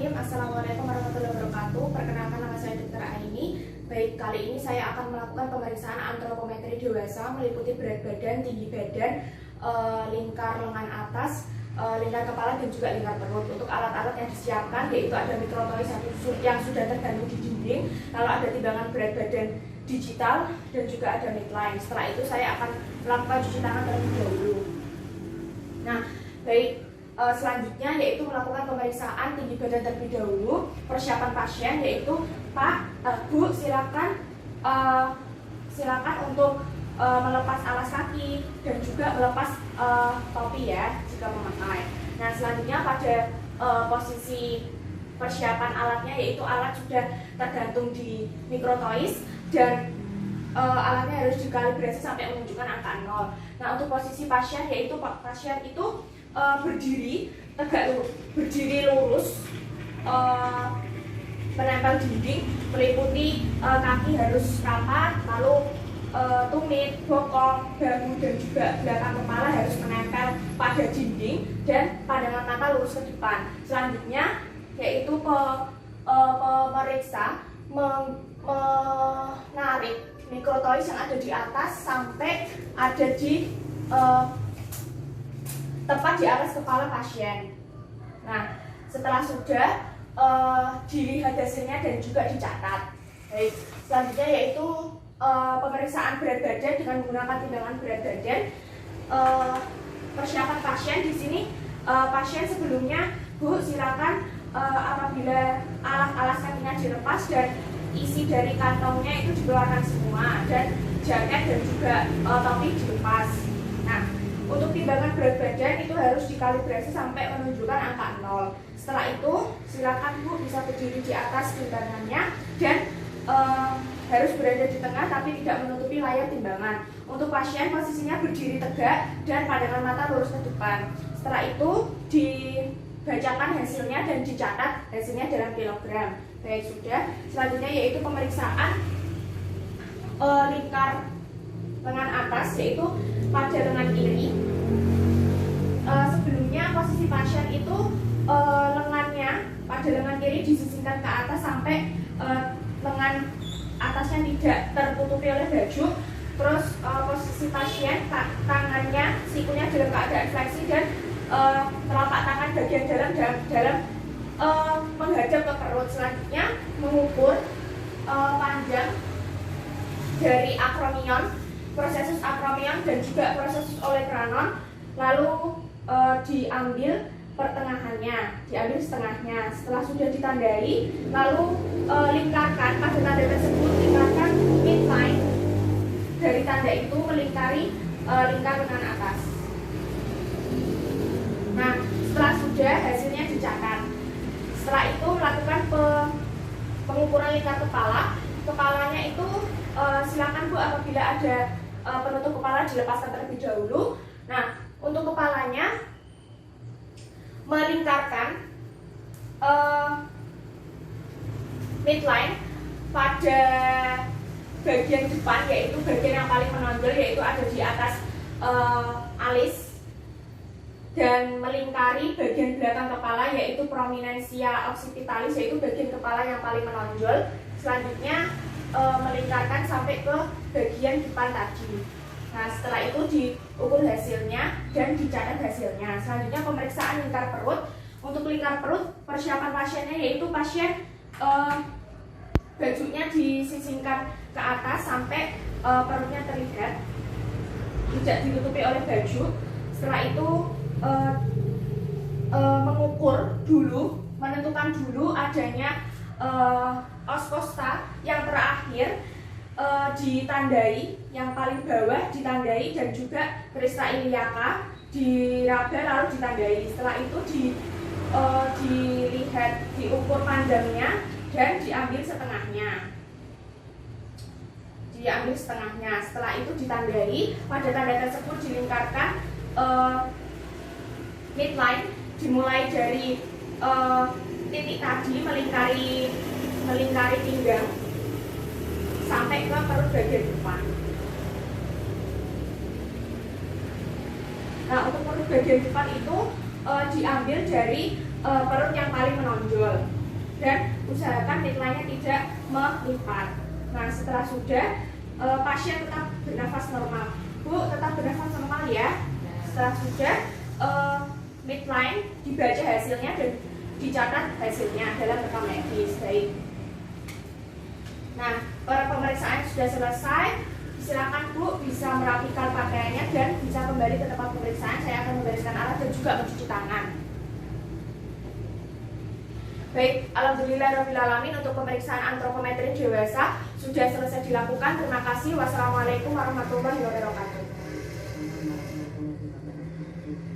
Bismillahirrahmanirrahim. Assalamualaikum warahmatullahi wabarakatuh. Perkenalkan, nama saya Dr. Aini. Baik, kali ini saya akan melakukan pemeriksaan antropometri dewasa meliputi berat badan, tinggi badan, lingkar lengan atas, lingkar kepala dan juga lingkar perut. Untuk alat-alat yang disiapkan yaitu ada mikrotois yang sudah tergantung di dinding, lalu ada timbangan berat badan digital dan juga ada midline. Setelah itu saya akan melakukan cuci tangan terlebih dahulu. Nah, baik. Selanjutnya yaitu melakukan pemeriksaan tinggi badan terlebih dahulu. Persiapan pasien yaitu Pak, Bu, silakan untuk melepas alas kaki dan juga melepas topi ya jika memakai. Nah, selanjutnya pada posisi persiapan alatnya yaitu alat sudah tergantung di mikrotois dan alatnya harus dikalibrasi sampai menunjukkan angka 0. Nah, untuk posisi pasien yaitu pasien itu berdiri lurus, menempel dinding, meliputi kaki harus rapat, lalu tumit, bokong, bahu dan juga belakang kepala harus menempel pada dinding dan pandangan mata lurus ke depan. Selanjutnya yaitu pemeriksa menarik mikrotois yang ada di atas sampai ada di tepat di atas kepala pasien. Nah, setelah sudah dilihat hasilnya dan juga dicatat. Baik, selanjutnya yaitu pemeriksaan berat badan dengan menggunakan timbangan berat badan. Persiapan pasien di sini, pasien sebelumnya, Bu, silakan apabila alas kakinya dilepas dan isi dari kantongnya itu dikeluarkan semua dan jaket dan juga topi dilepas. Nah, untuk timbangan berat badan itu harus dikalibrasi sampai menunjukkan angka 0. Setelah itu silakan Bu bisa berdiri di atas timbangannya dan harus berada di tengah tapi tidak menutupi layar timbangan. Untuk pasien posisinya berdiri tegak dan pandangan mata lurus ke depan. Setelah itu dibacakan hasilnya dan dicatat hasilnya dalam kilogram. Baik, sudah. Selanjutnya yaitu pemeriksaan lingkar lengan atas yaitu pada lengan kiri. Sebelumnya posisi pasien itu lengannya pada lengan kiri disisingkan ke atas sampai lengan atasnya tidak tertutupi oleh baju. Terus posisi pasien tangannya, sikunya dalam keadaan fleksi dan telapak tangan bagian dalam menghadap ke perut. Selanjutnya mengukur panjang dari akromion, prosesus akromion dan juga prosesus olecranon, lalu diambil pertengahannya, diambil setengahnya. Setelah sudah ditandai, lalu lingkarkan pada tanda tersebut, lingkarkan midline dari tanda itu melingkari lingkar lengan atas. Nah, setelah sudah hasilnya dicatat. Setelah itu melakukan pengukuran lingkar kepala. Kepalanya itu silakan Bu apabila ada penutup kepala dilepaskan terlebih dahulu. Nah, untuk kepalanya melingkarkan midline pada bagian depan, yaitu bagian yang paling menonjol, yaitu ada di atas alis, dan melingkari bagian belakang kepala yaitu prominensia occipitalis, yaitu bagian kepala yang paling menonjol. Selanjutnya melingkarkan sampai ke bagian depan tadi. Nah, setelah itu diukur hasilnya dan dicatat hasilnya. Selanjutnya pemeriksaan lingkar perut. Untuk lingkar perut, persiapan pasiennya yaitu pasien bajunya disisingkan ke atas sampai perutnya terlihat, tidak ditutupi oleh baju. Setelah itu mengukur dulu, menentukan dulu adanya os costa yang terakhir ditandai, yang paling bawah ditandai dan juga crista iliaca diraba lalu ditandai. Setelah itu dilihat, diukur panjangnya dan diambil setengahnya. Setelah itu ditandai, pada tanda tersebut dilingkarkan midline, dimulai dari titik tadi melingkari pinggang sampai ke perut bagian depan. Nah, untuk perut bagian depan itu diambil dari perut yang paling menonjol. dan usahakan midline-nya tidak melipat. Nah, setelah sudah pasien tetap bernafas normal. Bu, tetap bernafas normal ya. Setelah sudah midline dibaca hasilnya dan dicatat hasilnya dalam rekam medis. Baik. Nah, pemeriksaan sudah selesai. Silakan Bu bisa merapikan pakaiannya dan bisa kembali ke tempat pemeriksaan. Saya akan membereskan alat dan juga mencuci tangan. Baik, alhamdulillahirrahmanirrahim, untuk pemeriksaan antropometri dewasa sudah selesai dilakukan. Terima kasih. Wassalamualaikum warahmatullahi wabarakatuh.